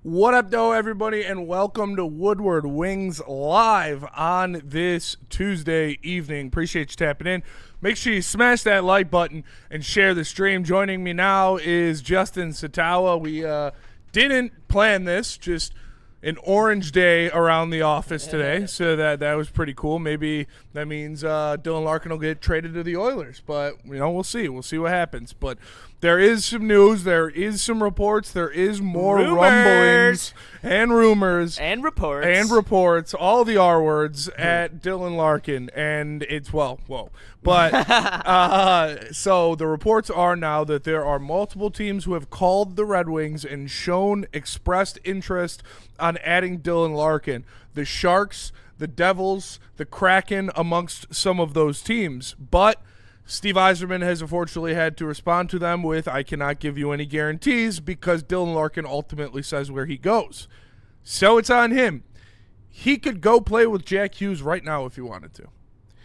What up, though, everybody, and welcome to Woodward Wings Live on this Tuesday evening. Appreciate you tapping in. Make sure you smash that like button and share the stream. Joining me now is Justin Satawa. We didn't plan this, just an orange day around the office today, so that was pretty cool. Maybe that means Dylan Larkin will get traded to the Oilers, but we'll see. We'll see what happens. But there is some news, there is some reports, there is more rumblings and rumors and reports, all the R words at Dylan Larkin, and it's whoa. But so the reports are now that there are multiple teams who have called the Red Wings and expressed interest on adding Dylan Larkin. The Sharks, the Devils, the Kraken, amongst some of those teams. But Steve Yzerman has unfortunately had to respond to them with, I cannot give you any guarantees because Dylan Larkin ultimately says where he goes. So it's on him. He could go play with Jack Hughes right now if he wanted to.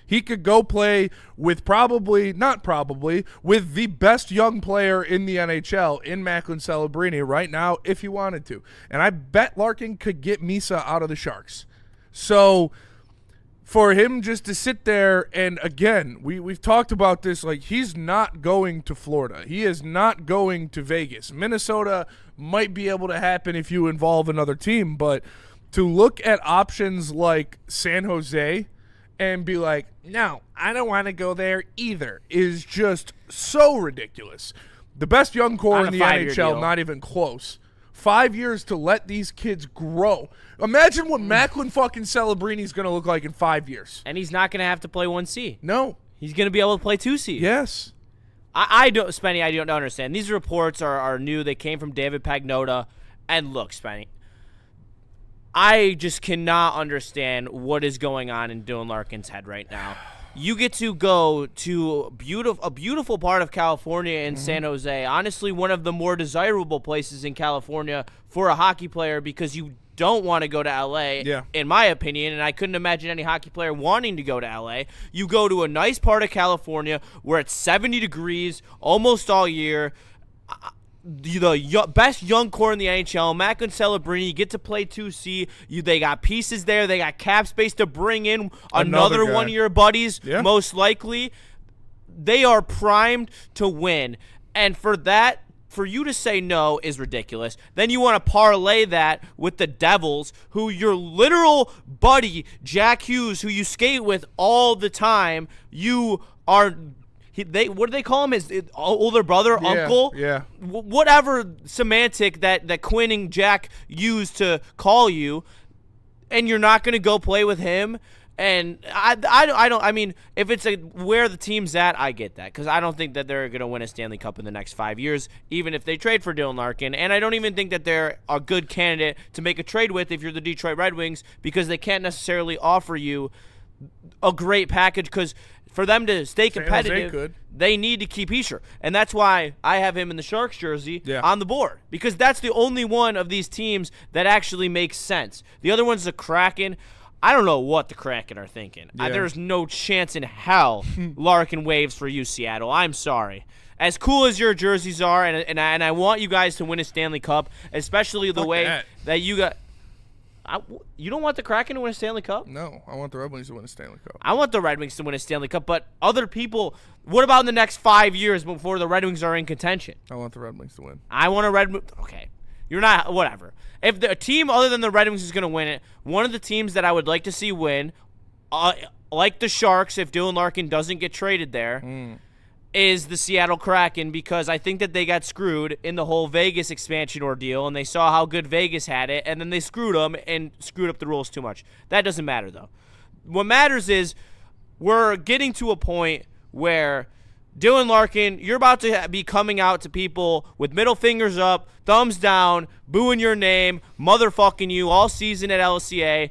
He could go play with with the best young player in the NHL in Macklin Celebrini right now if he wanted to. And I bet Larkin could get Misa out of the Sharks. So for him just to sit there, and again, we've talked about this, like, he's not going to Florida. He is not going to Vegas. Minnesota might be able to happen if you involve another team, but to look at options like San Jose and be like, no, I don't want to go there either, is just so ridiculous. The best young core in the NHL, deal. Not even close. 5 years to let these kids grow. Imagine what Macklin fucking Celebrini is going to look like in 5 years. And he's not going to have to play 1C. No. He's going to be able to play 2C. Yes. I don't, Spenny, I don't understand. These reports are new. They came from David Pagnotta. And look, Spenny, I just cannot understand what is going on in Dylan Larkin's head right now. You get to go to a beautiful part of California in San Jose. Honestly, one of the more desirable places in California for a hockey player because you don't want to go to L.A., in my opinion, and I couldn't imagine any hockey player wanting to go to L.A. You go to a nice part of California where it's 70 degrees almost all year. The best young core in the NHL, Macklin Celebrini, you get to play 2C. They got pieces there. They got cap space to bring in another one of your buddies, most likely. They are primed to win. And for you to say no is ridiculous. Then you want to parlay that with the Devils, who your literal buddy, Jack Hughes, who you skate with all the time, you are... what do they call him? His older brother, uncle? Yeah. Whatever semantic that Quinn and Jack used to call you, and you're not going to go play with him. And I mean, if it's where the team's at, I get that. Because I don't think that they're going to win a Stanley Cup in the next 5 years, even if they trade for Dylan Larkin. And I don't even think that they're a good candidate to make a trade with if you're the Detroit Red Wings, because they can't necessarily offer you a great package, because for them to stay competitive, they need to keep Hischier. And that's why I have him in the Sharks jersey on the board, because that's the only one of these teams that actually makes sense. The other one's the Kraken. I don't know what the Kraken are thinking. There's no chance in hell Larkin waves for you, Seattle. I'm sorry. As cool as your jerseys are, and I want you guys to win a Stanley Cup, especially the way that you got... You don't want the Kraken to win a Stanley Cup? No, I want the Red Wings to win a Stanley Cup. I want the Red Wings to win a Stanley Cup, but other people, what about in the next 5 years before the Red Wings are in contention? I want the Red Wings to win. I want a Red Wings. Okay. You're not, whatever. If a team other than the Red Wings is going to win it, one of the teams that I would like to see win, like the Sharks, if Dylan Larkin doesn't get traded there, is the Seattle Kraken, because I think that they got screwed in the whole Vegas expansion ordeal, and they saw how good Vegas had it, and then they screwed them and screwed up the rules too much. That doesn't matter, though. What matters is we're getting to a point where Dylan Larkin, you're about to be coming out to people with middle fingers up, thumbs down, booing your name, motherfucking you all season at LCA,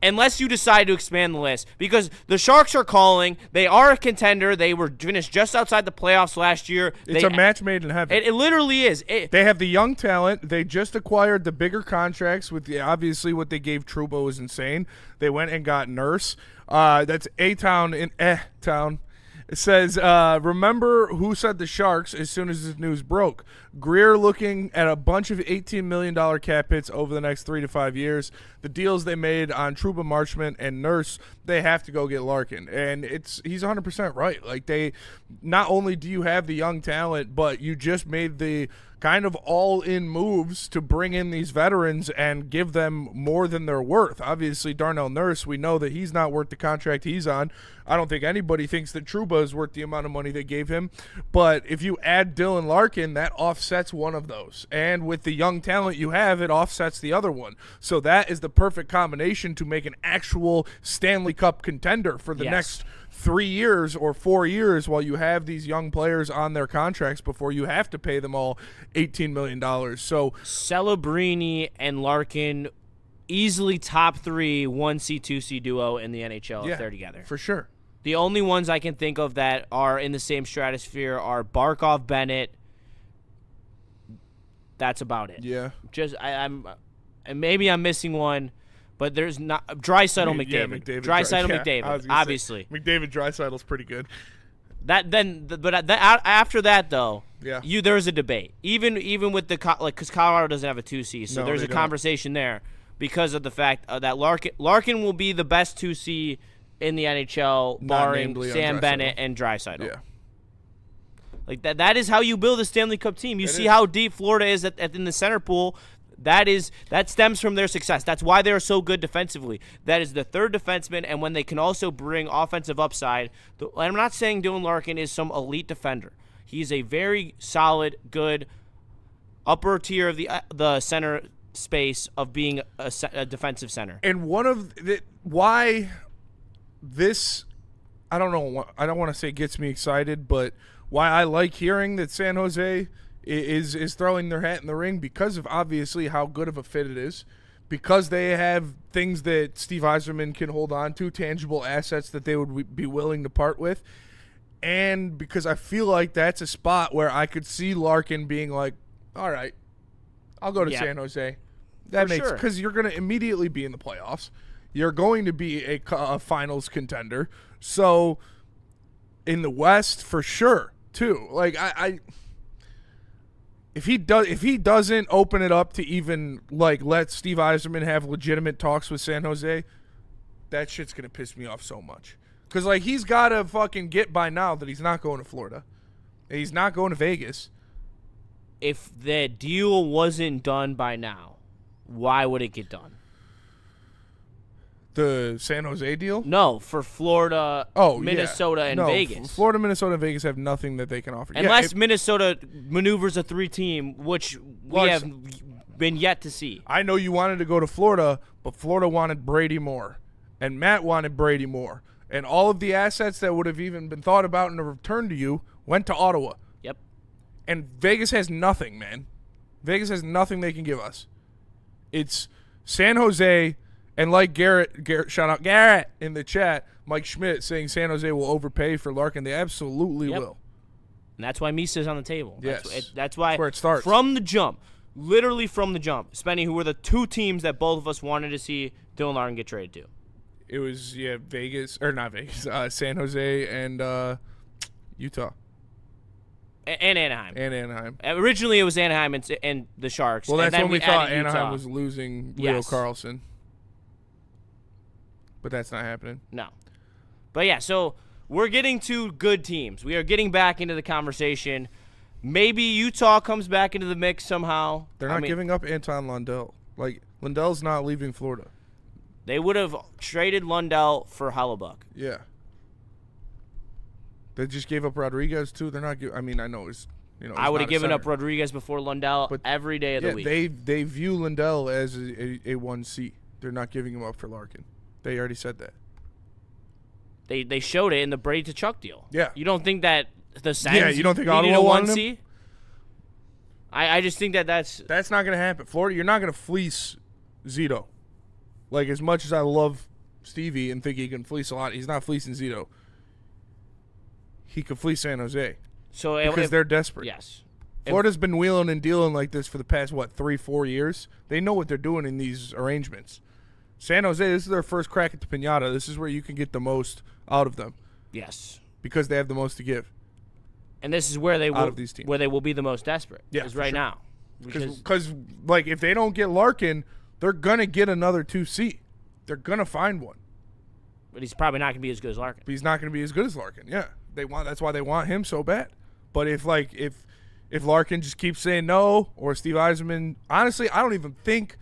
unless you decide to expand the list. Because the Sharks are calling. They are a contender. They were finished just outside the playoffs last year. It's a match made in heaven. It literally is. They have the young talent. They just acquired the bigger contracts. Obviously, what they gave Trouba was insane. They went and got Nurse. That's A-Town in town. It says, remember who said the Sharks as soon as this news broke. Greer looking at a bunch of $18 million cap hits over the next 3 to 5 years. The deals they made on Trouba, Marchment, and Nurse, they have to go get Larkin. And he's 100% right. Like, they not only do you have the young talent, but you just made the kind of all-in moves to bring in these veterans and give them more than they're worth. Obviously, Darnell Nurse, we know that he's not worth the contract he's on. I don't think anybody thinks that Trouba is worth the amount of money they gave him. But if you add Dylan Larkin, that offsets one of those. And with the young talent you have, it offsets the other one. So that is the perfect combination to make an actual Stanley Cup contender for the next 3 years or 4 years while you have these young players on their contracts before you have to pay them all $18 million. So Celebrini and Larkin, easily top 3 1C, 2C duo in the NHL if they're together. For sure. The only ones I can think of that are in the same stratosphere are Barkov, Bennett. That's about it. Yeah. And maybe I'm missing one, but there's not Draisaitl, McDavid. Yeah, McDavid. McDavid, obviously. McDavid, Draisaitl's pretty good. After that though, yeah, there's a debate. Even with because Colorado doesn't have a 2C, so there's a conversation there because of the fact that Larkin will be the best 2C in the NHL, barring Sam Bennett and Draisaitl. Yeah. Like that is how you build a Stanley Cup team. You see how deep Florida is in the center pool. That stems from their success. That's why they're so good defensively. That is the third defenseman, and when they can also bring offensive upside. I'm not saying Dylan Larkin is some elite defender. He's a very solid, good, upper tier of the center space of being a defensive center. And one of why this, I don't know, I don't want to say gets me excited, but why I like hearing that San Jose is throwing their hat in the ring because of obviously how good of a fit it is, because they have things that Steve Yzerman can hold on to, tangible assets that they would be willing to part with, and because I feel like that's a spot where I could see Larkin being like, all right, I'll go to San Jose. That makes sense, because you're going to immediately be in the playoffs. You're going to be a finals contender. So in the West, for sure, too. Like if he doesn't open it up to even like let Steve Yzerman have legitimate talks with San Jose, that shit's gonna piss me off so much. Because like he's gotta fucking get by now that he's not going to Florida, and he's not going to Vegas. If the deal wasn't done by now, why would it get done? The San Jose deal? No, for Florida, Minnesota, and Vegas. Florida, Minnesota, and Vegas have nothing that they can offer. Unless Minnesota maneuvers a 3-team, which we have been yet to see. I know you wanted to go to Florida, but Florida wanted Brady more, and Matt wanted Brady more. And all of the assets that would have even been thought about in a return to you went to Ottawa. Yep. And Vegas has nothing, man. Vegas has nothing they can give us. It's San Jose. And like Garrett, shout out Garrett in the chat, Mike Schmidt saying San Jose will overpay for Larkin. They absolutely will. And that's why Misa's on the table. Yes. That's why. That's where it starts. From the jump, literally from the jump, Spenny, who were the two teams that both of us wanted to see Dylan Larkin get traded to. It was, Vegas, or not Vegas, San Jose and Utah. And Anaheim. And Anaheim. Originally, it was Anaheim and the Sharks. Well, that's and then when we thought Anaheim Utah. was losing Leo Carlson. But that's not happening. No. But yeah, so we're getting to good teams. We are getting back into the conversation. Maybe Utah comes back into the mix somehow. They're not giving up Anton Lundell. Like, Lundell's not leaving Florida. They would have traded Lundell for Hellebuck. Yeah. They just gave up Rodriguez, too. They're not I know it's, I would have given up Rodriguez before Lundell every day of the week. They view Lundell as a 1C. They're not giving him up for Larkin. They already said that. They showed it in the Brady to Chuck deal. Yeah. You don't think that the Sens you don't think needed Ottawa a wanted 1C? him? I just think that's not going to happen. Florida, you're not going to fleece Zito. Like, as much as I love Stevie and think he can fleece a lot, he's not fleecing Zito. He could fleece San Jose. Because they're desperate. Yes. Florida's been wheeling and dealing like this for the past, 3-4 years? They know what they're doing in these arrangements. San Jose, this is their first crack at the piñata. This is where you can get the most out of them. Yes. because they have the most to give. And this is where they will, out of these teams. where they will be the most desperate. Yeah, is right sure. now. Because like if they don't get Larkin, they're gonna get another 2C. They're gonna find one. But he's probably not going to be as good as Larkin. But he's not gonna be as good as Larkin. Yeah, that's why they want him so bad. But if Larkin just keeps saying no, or Steve Yzerman, honestly, I don't even think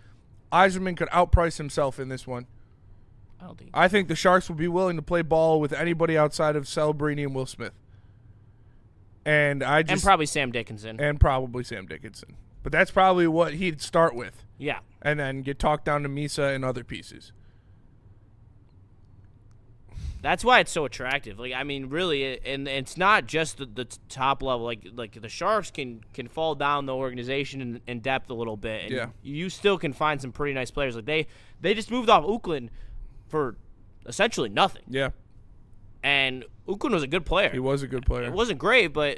Yzerman could outprice himself in this one. I think the Sharks will be willing to play ball with anybody outside of Celebrini and Will Smith. And probably Sam Dickinson. But that's probably what he'd start with. Yeah. And then get talked down to Misa and other pieces. That's why it's so attractive. Like, I mean, really, and it's not just the top level. Like the Sharks can fall down the organization in depth a little bit, and you still can find some pretty nice players. Like they just moved off Oakland for essentially nothing. Yeah. And Oakland was a good player. He was a good player. It wasn't great, but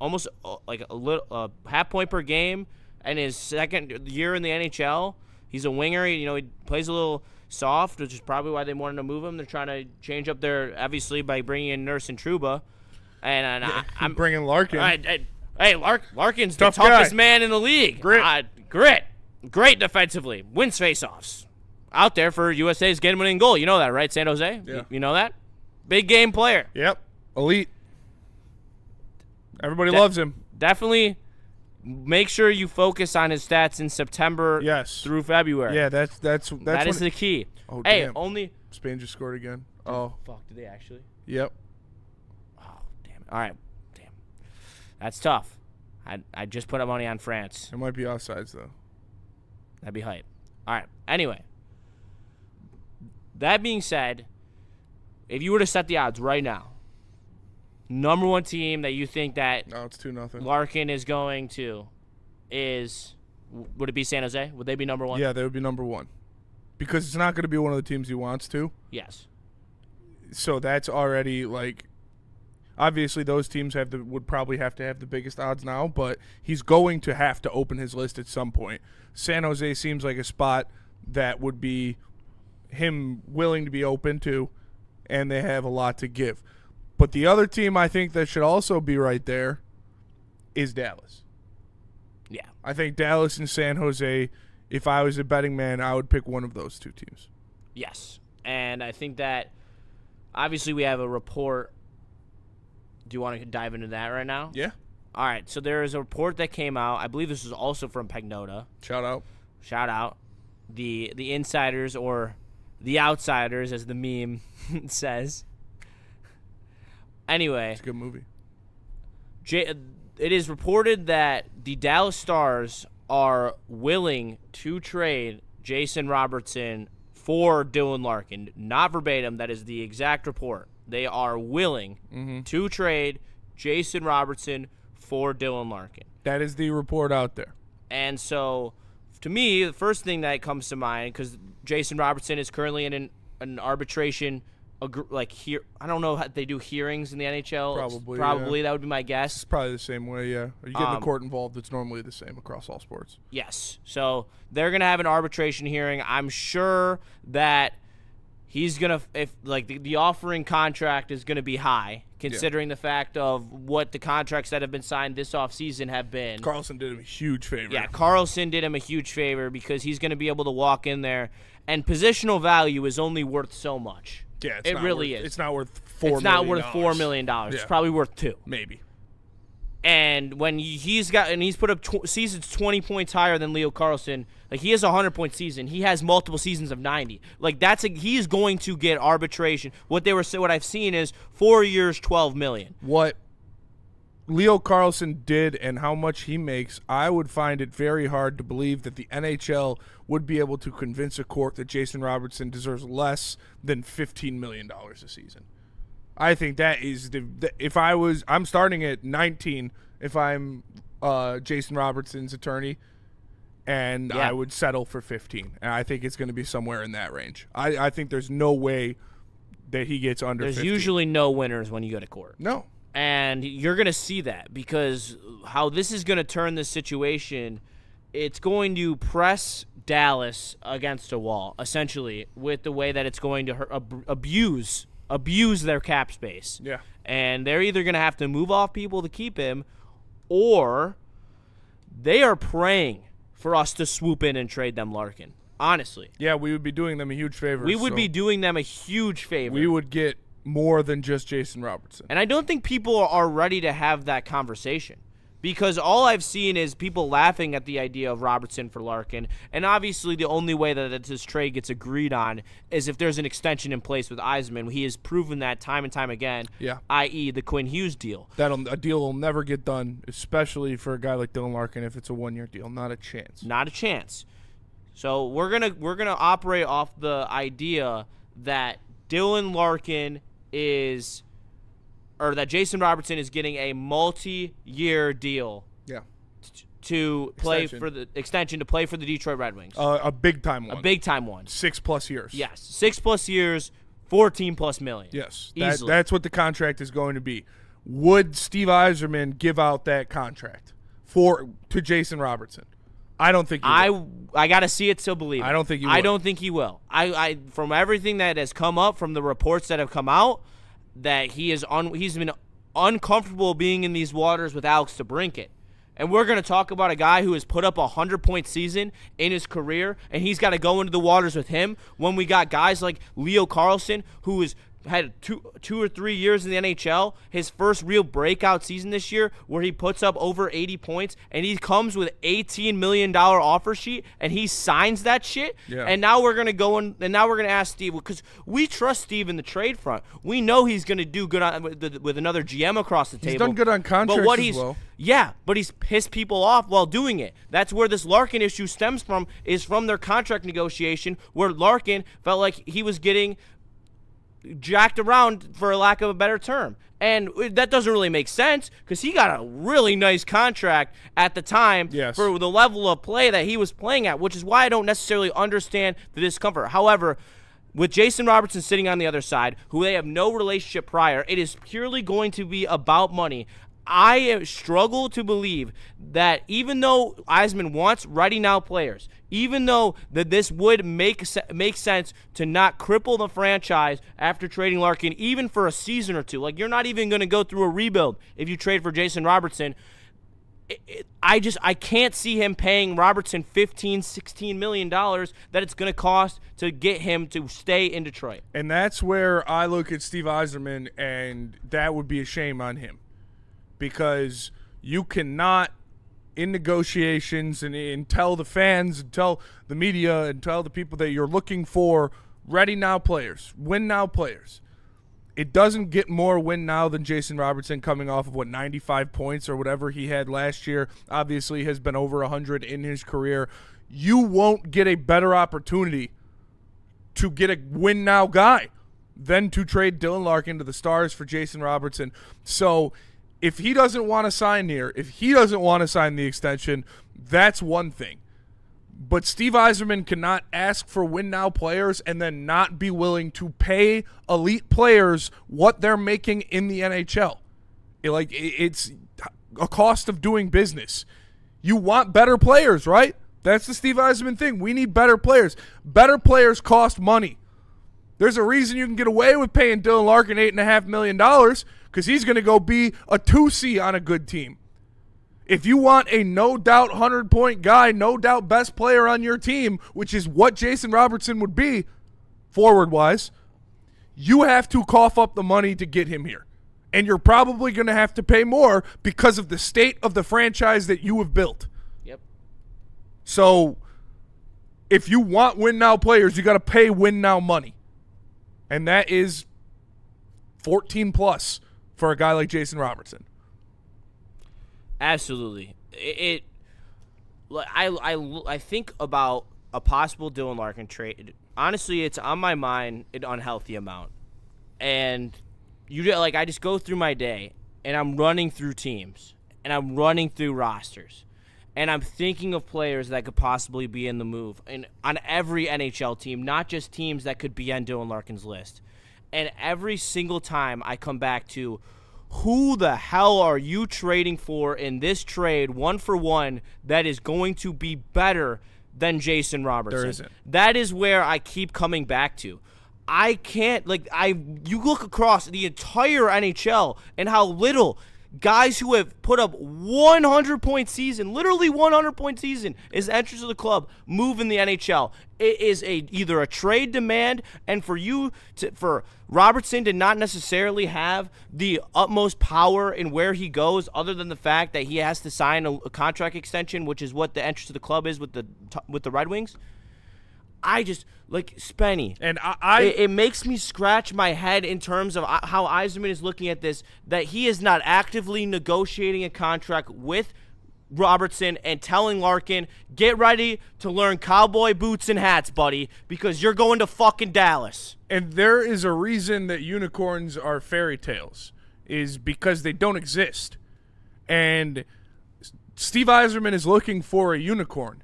almost like a half point per game. And his second year in the NHL, he's a winger. He plays a little soft, which is probably why they wanted to move him. They're trying to change up their, obviously, by bringing in Nurse and Trouba. And I'm bringing Larkin. Hey, Larkin's Tough the toughest guy. man in the league. Great defensively. Wins faceoffs. Out there for USA's game-winning goal. You know that, right, San Jose? Yeah. You know that? Big game player. Yep. Elite. Everybody loves him. Definitely make sure you focus on his stats in September through February. Yeah, that is the key. Oh, hey, damn. Spain just scored again. Oh. Fuck, did they actually? Yep. Oh, damn it. All right. Damn. That's tough. I just put money on France. It might be offsides, though. That'd be hype. All right. Anyway. That being said, if you were to set the odds right now, number one team that you think that it's 2-0. Larkin is going to would it be San Jose? Would they be number one? Yeah, they would be number one. Because it's not going to be one of the teams he wants to. Yes. So that's already obviously those teams would probably have to have the biggest odds now, but he's going to have to open his list at some point. San Jose seems like a spot that would be him willing to be open to, and they have a lot to give. But the other team I think that should also be right there is Dallas. Yeah. I think Dallas and San Jose, if I was a betting man, I would pick one of those two teams. Yes. And I think that obviously we have a report. Do you want to dive into that right now? Yeah. All right. So there is a report that came out. I believe this was also from Pagnota. Shout out. The insiders, or the outsiders, as the meme says. Anyway. It's a good movie. It is reported that the Dallas Stars are willing to trade Jason Robertson for Dylan Larkin. Not verbatim. That is the exact report. They are willing to trade Jason Robertson for Dylan Larkin. That is the report out there. And so, to me, the first thing that comes to mind, because Jason Robertson is currently in an arbitration, I don't know how they do hearings in the NHL. Probably that would be my guess. It's probably the same way, yeah. Are you getting the court involved? It's normally the same across all sports. Yes. So they're gonna have an arbitration hearing. I'm sure that he's gonna, the offering contract is gonna be high, considering the fact of what the contracts that have been signed this offseason have been. Carlson did him a huge favor. Yeah, Carlson did him a huge favor because he's gonna be able to walk in there, and positional value is only worth so much. Yeah, it really is. It's not worth $4 million. It's not worth $4 million. Yeah. It's probably worth $2 million. Maybe. And when he's put up seasons 20 points higher than Leo Carlson, he has a 100-point season. He has multiple seasons of 90. He's going to get arbitration. What I've seen is 4 years, $12 million. What Leo Carlson did and how much he makes, I would find it very hard to believe that the NHL would be able to convince a court that Jason Robertson deserves less than $15 million a season. I think that is I'm starting at 19 if I'm Jason Robertson's attorney, and I would settle for 15. And I think it's going to be somewhere in that range. I think there's no way that he gets under 15. There's usually no winners when you go to court. No. And you're going to see that, because how this is going to turn this situation, it's going to press Dallas against a wall, essentially, with the way that it's going to abuse abuse their cap space. Yeah. And they're either going to have to move off people to keep him, or they are praying for us to swoop in and trade them Larkin. Honestly. Yeah, we would be doing them a huge favor. We would be doing them a huge favor. We would get more than just Jason Robertson. And I don't think people are ready to have that conversation, because all I've seen is people laughing at the idea of Robertson for Larkin. And obviously the only way that this trade gets agreed on is if there's an extension in place with Yzerman. He has proven that time and time again, i.e. the Quinn Hughes deal. A deal will never get done, especially for a guy like Dylan Larkin if it's a one-year deal. Not a chance. Not a chance. So we're gonna operate off the idea that Dylan Larkin that Jason Robertson is getting a multi-year deal. Yeah. To play for the extension to play for the Detroit Red Wings. A big time one. A big time one. 6+ years. Yes, 6+ years, $14+ million. Yes, easily. That's what the contract is going to be. Would Steve Yzerman give out that contract to Jason Robertson? I don't think he will. I got to see it to believe it. I don't think he will. I don't think he will. I from everything that has come up, from the reports that have come out, that he's been uncomfortable being in these waters with Alex DeBrincat. And we're going to talk about a guy who has put up a 100-point season in his career, and he's got to go into the waters with him when we got guys like Leo Carlsson, who has had two or 3 years in the NHL, his first real breakout season this year where he puts up over 80 points, and he comes with $18 million offer sheet, and he signs that shit. Yeah. And now we're going to go and now we're going to ask Steve, because we trust Steve in the trade front. We know he's going to do good with another GM across the table. He's done good on contracts as well. Yeah, but he's pissed people off while doing it. That's where this Larkin issue stems from, is from their contract negotiation, where Larkin felt like he was getting jacked around, for lack of a better term. And that doesn't really make sense, because he got a really nice contract at the time for the level of play that he was playing at, which is why I don't necessarily understand the discomfort. However, with Jason Robertson sitting on the other side, who they have no relationship prior, it is purely going to be about money. I struggle to believe that even though Yzerman wants ready-now players, even though that this would make sense to not cripple the franchise after trading Larkin, even for a season or two. Like, you're not even going to go through a rebuild if you trade for Jason Robertson. I can't see him paying Robertson $15-16 million that it's going to cost to get him to stay in Detroit. And that's where I look at Steve Yzerman, and that would be a shame on him. Because you cannot, in negotiations, and tell the fans, and tell the media, and tell the people that you're looking for ready-now players, win-now players. It doesn't get more win-now than Jason Robertson coming off of, 95 points or whatever he had last year. Obviously has been over 100 in his career. You won't get a better opportunity to get a win-now guy than to trade Dylan Larkin to the Stars for Jason Robertson. So if he doesn't want to sign here, if he doesn't want to sign the extension, that's one thing. But Steve Yzerman cannot ask for win-now players and then not be willing to pay elite players what they're making in the NHL. It's a cost of doing business. You want better players, right? That's the Steve Yzerman thing. We need better players. Better players cost money. There's a reason you can get away with paying Dylan Larkin $8.5 million, because he's going to go be a 2C on a good team. If you want a no-doubt 100-point guy, no-doubt best player on your team, which is what Jason Robertson would be forward-wise, you have to cough up the money to get him here. And you're probably going to have to pay more because of the state of the franchise that you have built. Yep. So if you want win-now players, you got to pay win-now money. And that is 14+ for a guy like Jason Robertson. Absolutely. I think about a possible Dylan Larkin trade. Honestly, it's on my mind an unhealthy amount. And I just go through my day, and I'm running through teams, and I'm running through rosters, and I'm thinking of players that could possibly be in the move, and on every NHL team, not just teams that could be on Dylan Larkin's list. And every single time I come back to, who the hell are you trading for in this trade, 1-for-1, that is going to be better than Jason Robertson? There isn't. That is where I keep coming back to. I can't, you look across the entire NHL and how little guys who have put up 100-point season, literally 100-point season, is the entrance of the club, move in the NHL. It is either a trade demand, and for Robertson to not necessarily have the utmost power in where he goes, other than the fact that he has to sign a contract extension, which is what the entrance of the club is with the Red Wings. I just Spenny, and it makes me scratch my head in terms of how Yzerman is looking at this, that he is not actively negotiating a contract with Robertson and telling Larkin, get ready to learn cowboy boots and hats, buddy, because you're going to fucking Dallas. And there is a reason that unicorns are fairy tales, is because they don't exist. And Steve Yzerman is looking for a unicorn.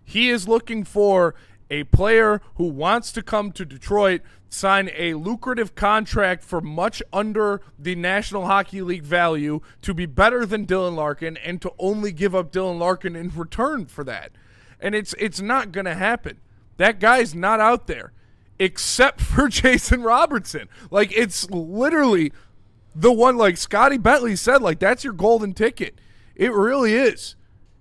He is looking for a player who wants to come to Detroit, sign a lucrative contract for much under the National Hockey League value to be better than Dylan Larkin, and to only give up Dylan Larkin in return for that. And it's not going to happen. That guy's not out there except for Jason Robertson. It's literally the one, like Scotty Bentley said, that's your golden ticket. It really is.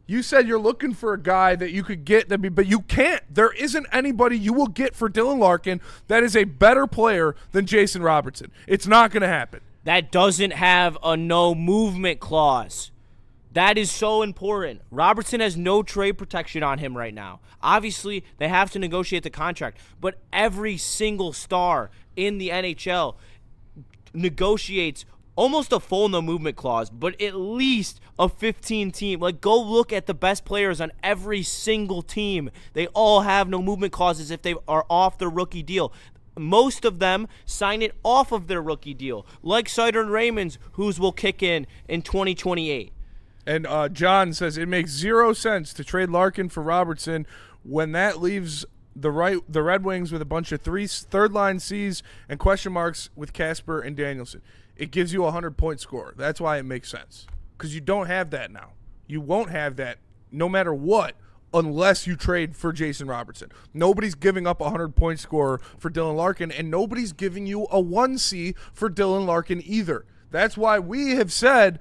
You said you're looking for a guy that you could get, but you can't. There isn't anybody you will get for Dylan Larkin that is a better player than Jason Robertson. It's not going to happen. That doesn't have a no movement clause. That is so important. Robertson has no trade protection on him right now. Obviously, they have to negotiate the contract, but every single star in the NHL negotiates almost a full no movement clause, but at least a 15 team. Go look at the best players on every single team. They all have no movement clauses if they are off their rookie deal. Most of them sign it off of their rookie deal, like Sider and Raymond's, whose will kick in 2028. And John says it makes zero sense to trade Larkin for Robertson when that leaves the Red Wings with a bunch of third-line Cs and question marks with Kasper and Danielson. It gives you a 100-point score. That's why it makes sense, because you don't have that now. You won't have that no matter what unless you trade for Jason Robertson. Nobody's giving up a 100-point score for Dylan Larkin, and nobody's giving you a 1C for Dylan Larkin either. That's why we have said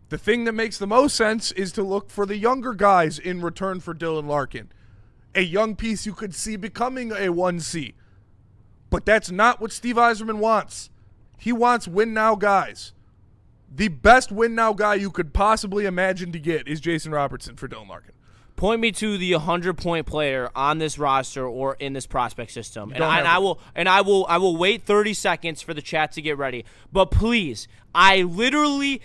the thing that makes the most sense is to look for the younger guys in return for Dylan Larkin. A young piece you could see becoming a 1C. But that's not what Steve Yzerman wants. He wants win-now guys. The best win-now guy you could possibly imagine to get is Jason Robertson for Dylan Larkin. Point me to the 100-point player on this roster or in this prospect system, and I will wait 30 seconds for the chat to get ready. But please, I literally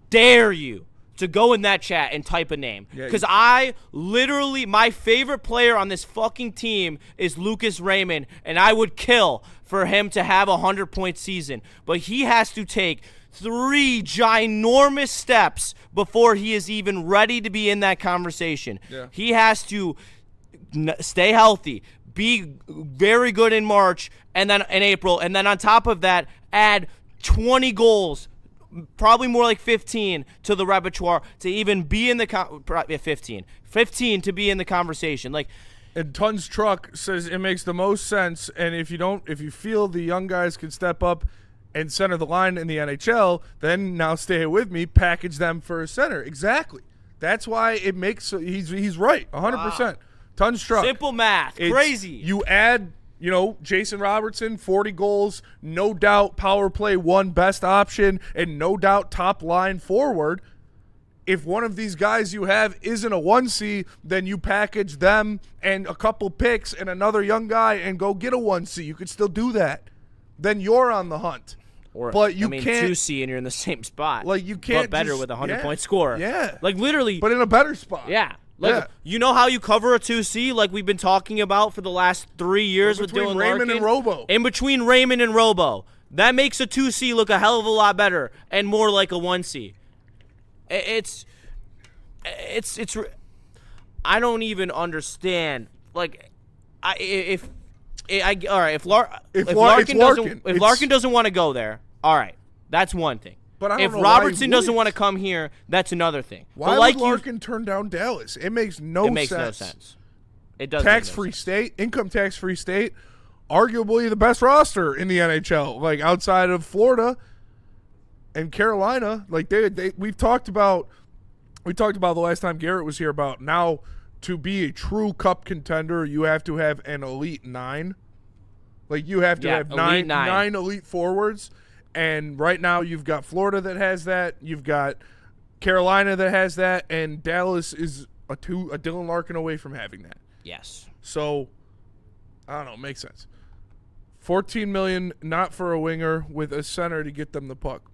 dare you to go in that chat and type a name, because my favorite player on this fucking team is Lucas Raymond, and I would kill for him to have a 100-point season. But he has to take 3 ginormous steps before he is even ready to be in that conversation. Yeah. He has to stay healthy, be very good in March and then in April, and then on top of that, add 20 goals, probably more like 15 to the repertoire to even be in the 15 to be in the conversation. And Tons Truck says it makes the most sense, and if you feel the young guys can step up and center the line in the NHL, then now stay with me, package them for a center. Exactly. That's why it makes he's right 100%. Wow. Tons Truck. Simple math. Crazy. You add Jason Robertson, 40 goals, no doubt power play 1 best option, and no doubt top line forward. If one of these guys you have isn't a 1C, then you package them and a couple picks and another young guy and go get a 1C. You could still do that. Then you're on the hunt. But you can't 2C and you're in the same spot. You can't. But better with a 100-point score. Yeah. Literally. But in a better spot. Yeah. You know how you cover a 2C, like we've been talking about for the last 3 years with Dylan Larkin? Raymond and Robo. In between Raymond and Robo. That makes a 2C look a hell of a lot better and more like a 1C. It's I don't even understand. If Larkin doesn't want to go there, all right, that's one thing. But if Robertson doesn't want to come here, that's another thing. Why would Larkin turn down Dallas? It makes no sense. It makes no sense. It does. Tax-free state, income tax-free state. arguably the best roster in the NHL, like outside of Florida and Carolina. Like we've talked about the last time Garrett was here about now to be a true cup contender, you have to have an elite 9. Like you have to have nine elite forwards. And right now you've got Florida that has that. You've got Carolina that has that. And Dallas is a Dylan Larkin away from having that. Yes. So, I don't know. Makes sense. $14 million not for a winger with a center to get them the puck.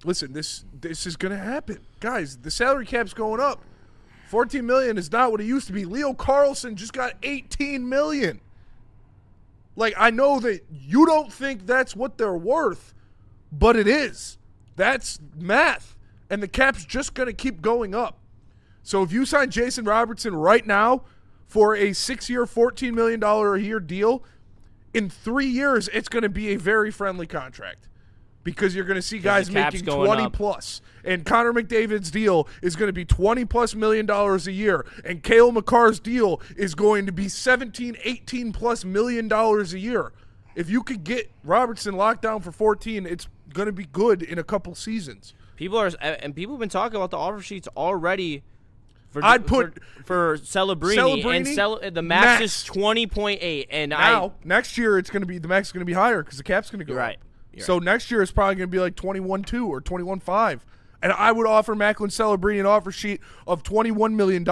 Listen, this is going to happen. Guys, the salary cap's going up. $14 million is not what it used to be. Leo Carlsson just got $18 million. Like, I know that you don't think that's what they're worth, but it is. That's math. And the cap's just going to keep going up. So if you sign Jason Robertson right now for a 6-year, $14 million a year deal, in 3 years, it's going to be a very friendly contract because you're going to see guys making 20 plus. And Connor McDavid's deal is going to be $20+ million a year. And Cale Makar's deal is going to be $17-18+ million a year. If you could get Robertson locked down for 14, it's going to be good in a couple seasons. People have been talking about the offer sheets already. For Celebrini, and the max is 20.8, and now next year the max is going to be higher because the cap's going to go right. Up. So next year it's probably going to be like 21.2 or 21.5, and I would offer Macklin Celebrini an offer sheet of $21 million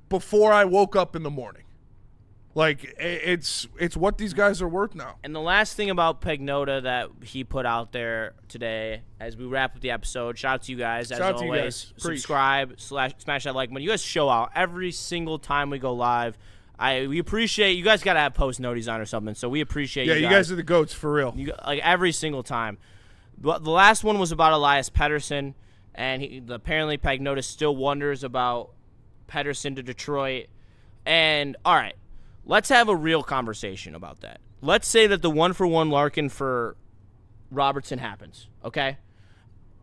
before I woke up in the morning. Like it's what these guys are worth now. And the last thing about Pagnota that he put out there today, as we wrap up the episode, shout out to you guys as always. Subscribe, smash that like button. You guys show out every single time we go live. We appreciate you guys. Got to have post noties on or something. So we appreciate you guys. Yeah, you guys are the goats for real. Like every single time. But the last one was about Elias Pettersson, and apparently Pagnota still wonders about Pettersson to Detroit. And all right. Let's have a real conversation about that. Let's say that the 1-for-1 Larkin for Robertson happens, okay?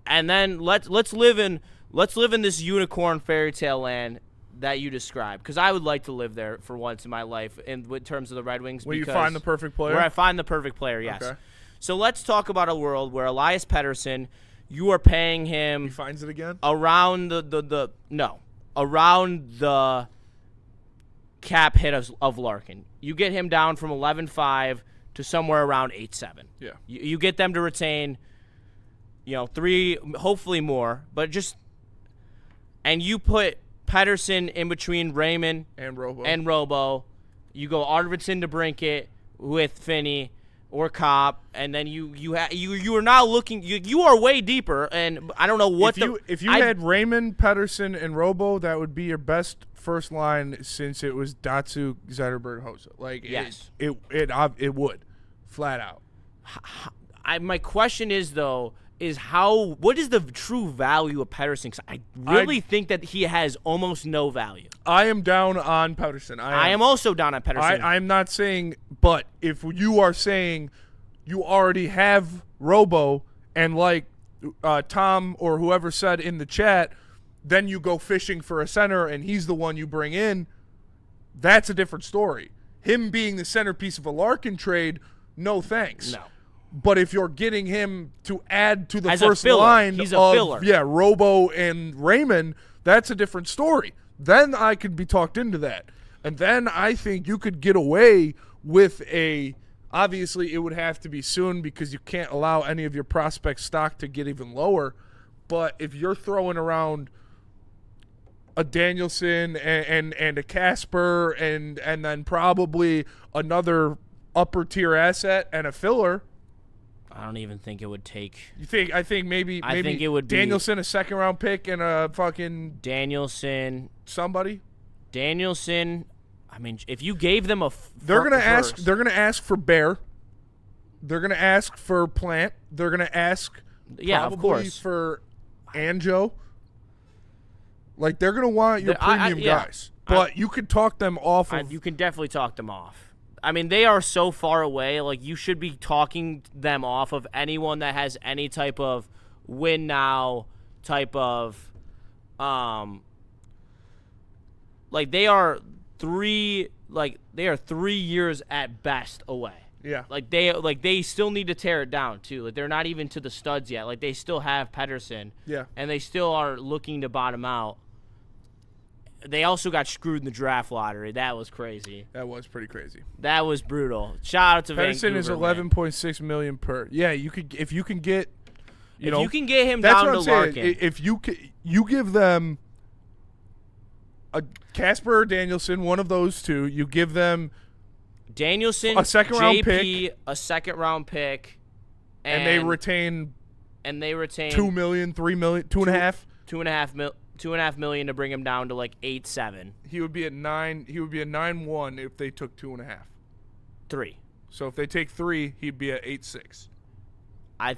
And then let's live in this unicorn fairy tale land that you described, because I would like to live there for once in my life in terms of the Red Wings. Where you find the perfect player? Where I find the perfect player, yes. Okay. So let's talk about a world where Elias Pettersson, you are paying him. He finds it again? Around around the cap hit of Larkin. You get him down from 11.5 to somewhere around 8.7. Yeah. You get them to retain, 3, hopefully more, but and you put Pettersson in between Raymond and Robo. You go Arvidsson to Brinkett with Finney or Kopp, and then you are now looking. You are way deeper, and I don't know what if you had Raymond, Pettersson, and Robo, that would be your best first line since it was Datsyuk, Zetterberg, Hossa. Like yes, it would flat out. My question is though. What is the true value of Pettersson? Because I really think that he has almost no value. I am down on Pettersson. I am also down on Pettersson. I'm not saying, but if you are saying you already have Robo and like Tom or whoever said in the chat, then you go fishing for a center and he's the one you bring in, that's a different story. Him being the centerpiece of a Larkin trade, no thanks. No. But if you're getting him to add to the As first a filler. line He's a filler. Yeah, Robo and Raymond, that's a different story. Then I could be talked into that. And then I think you could get away with obviously it would have to be soon because you can't allow any of your prospect stock to get even lower. But if you're throwing around a Danielson and a Casper and then probably another upper tier asset and a filler, I don't even think it would take. I think maybe it would Danielson, be a second round pick, and a fucking Danielson. Danielson. I mean, if you gave them they're gonna ask. They're gonna ask for Bear. They're gonna ask for Plant. They're gonna ask. Yeah, probably of course. For Anjo. Like they're gonna want your premium guys, but you could talk them off. You can definitely talk them off. I mean, they are so far away. Like, you should be talking them off of anyone that has any type of win now type of, like they are 3 years at best away. Yeah. Like they still need to tear it down too. Like they're not even to the studs yet. Like they still have Pettersson. Yeah. And they still are looking to bottom out. They also got screwed in the draft lottery. That was crazy. That was pretty crazy. That was brutal. Shout out to Pettersson Vancouver. is $11.6 million per. Yeah, you could if you can get. You can get him that's down what to I'm saying. Larkin. If you give them a Casper or Danielson, one of those two, you give them Danielson, a second-round JP, pick, a second-round pick, and they retain $2 million, $3 million, $2.5 million to bring him down to like 8-7. He would be at 9. He would be at 9-1 if they took 2.5. 3. So if they take 3, he'd be at 8-6. I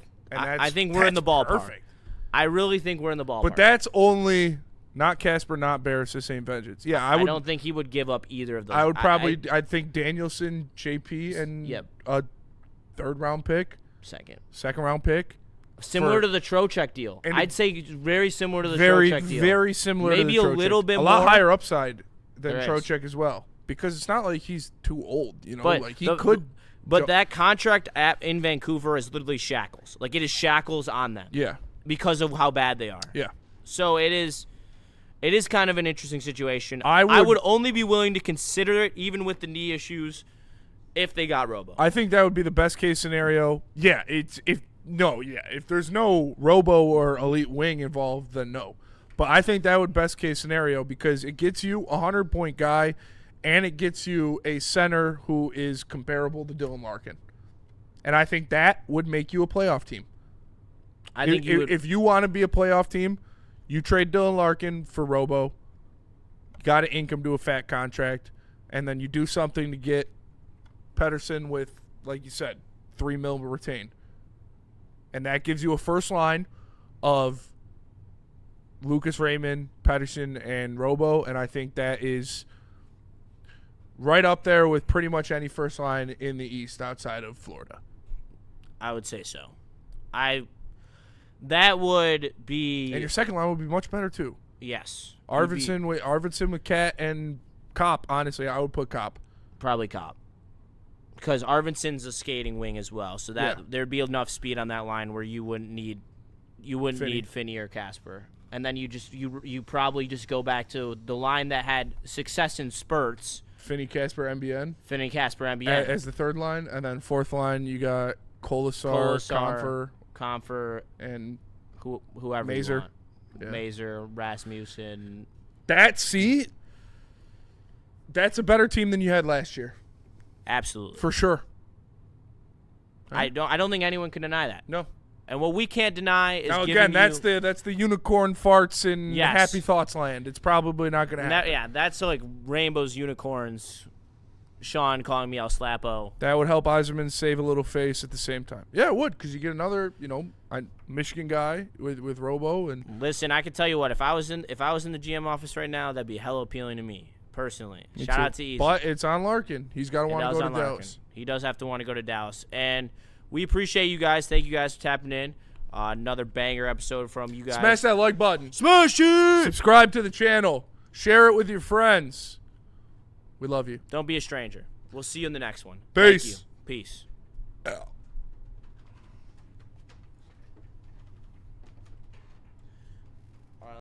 think we're in the ballpark. Perfect. I really think we're in the ballpark. But that's only not Casper, not Barris, the same vengeance. Yeah, I don't think he would give up either of those. I would probably. I'd think Danielson, JP, and a third-round pick, second-round pick. Similar to the Trocheck deal. I'd say very similar to the very, Trocheck deal. Very similar Maybe to the a little bit a more. lot higher upside than There is. Trocheck as well. Because it's not like he's too old, But like he could. But that contract in Vancouver is literally shackles. Like it is shackles on them. Yeah. Because of how bad they are. Yeah. So it is kind of an interesting situation. I would only be willing to consider it, even with the knee issues, if they got Robo. I think that would be the best case scenario. Yeah, if there's no Robo or elite wing involved, then no. But I think that would best case scenario because it gets you a 100-point guy, and it gets you a center who is comparable to Dylan Larkin, and I think that would make you a playoff team. I think if you want to be a playoff team, you trade Dylan Larkin for Robo. You got to ink him to a fat contract, and then you do something to get Pettersson with, like you said, $3 million retained. And that gives you a first line of Lucas Raymond, Pettersson, and Robo, and I think that is right up there with pretty much any first line in the East outside of Florida. I would say so. That would be... And your second line would be much better, too. Yes. Arvidsson with Cat and Kopp, honestly, I would put Kopp. Probably Kopp. Because Arvidsson's a skating wing as well, so that there'd be enough speed on that line where you wouldn't need Finney or Casper. And then you probably just go back to the line that had success in spurts. Finney, Casper, MBN. As the third line, and then fourth line you got Colasar, Comfer, and whoever Mazur. You want. Yeah. Mazur, Rasmussen. That's a better team than you had last year. Absolutely. For sure. Right? I don't think anyone can deny that. No. And what we can't deny is that's the unicorn farts in Happy Thoughts land. It's probably not going to happen. That's like rainbows, unicorns. Sean calling me El Slapo. That would help Yzerman save a little face at the same time. Yeah, it would, because you get another, Michigan guy with Robo and. Listen, I can tell you what. If I was in the GM office right now, that'd be hella appealing to me personally. Shout out to Yzerman. But it's on Larkin. He's got to want to go to Dallas. He does have to want to go to Dallas, and we appreciate you guys. Thank you guys for tapping in. Another banger episode from you guys. Smash that like button. Smash it. Subscribe to the channel. Share it with your friends. We love you. Don't be a stranger. We'll see you in the next one. Peace. Thank you. Peace. Yeah.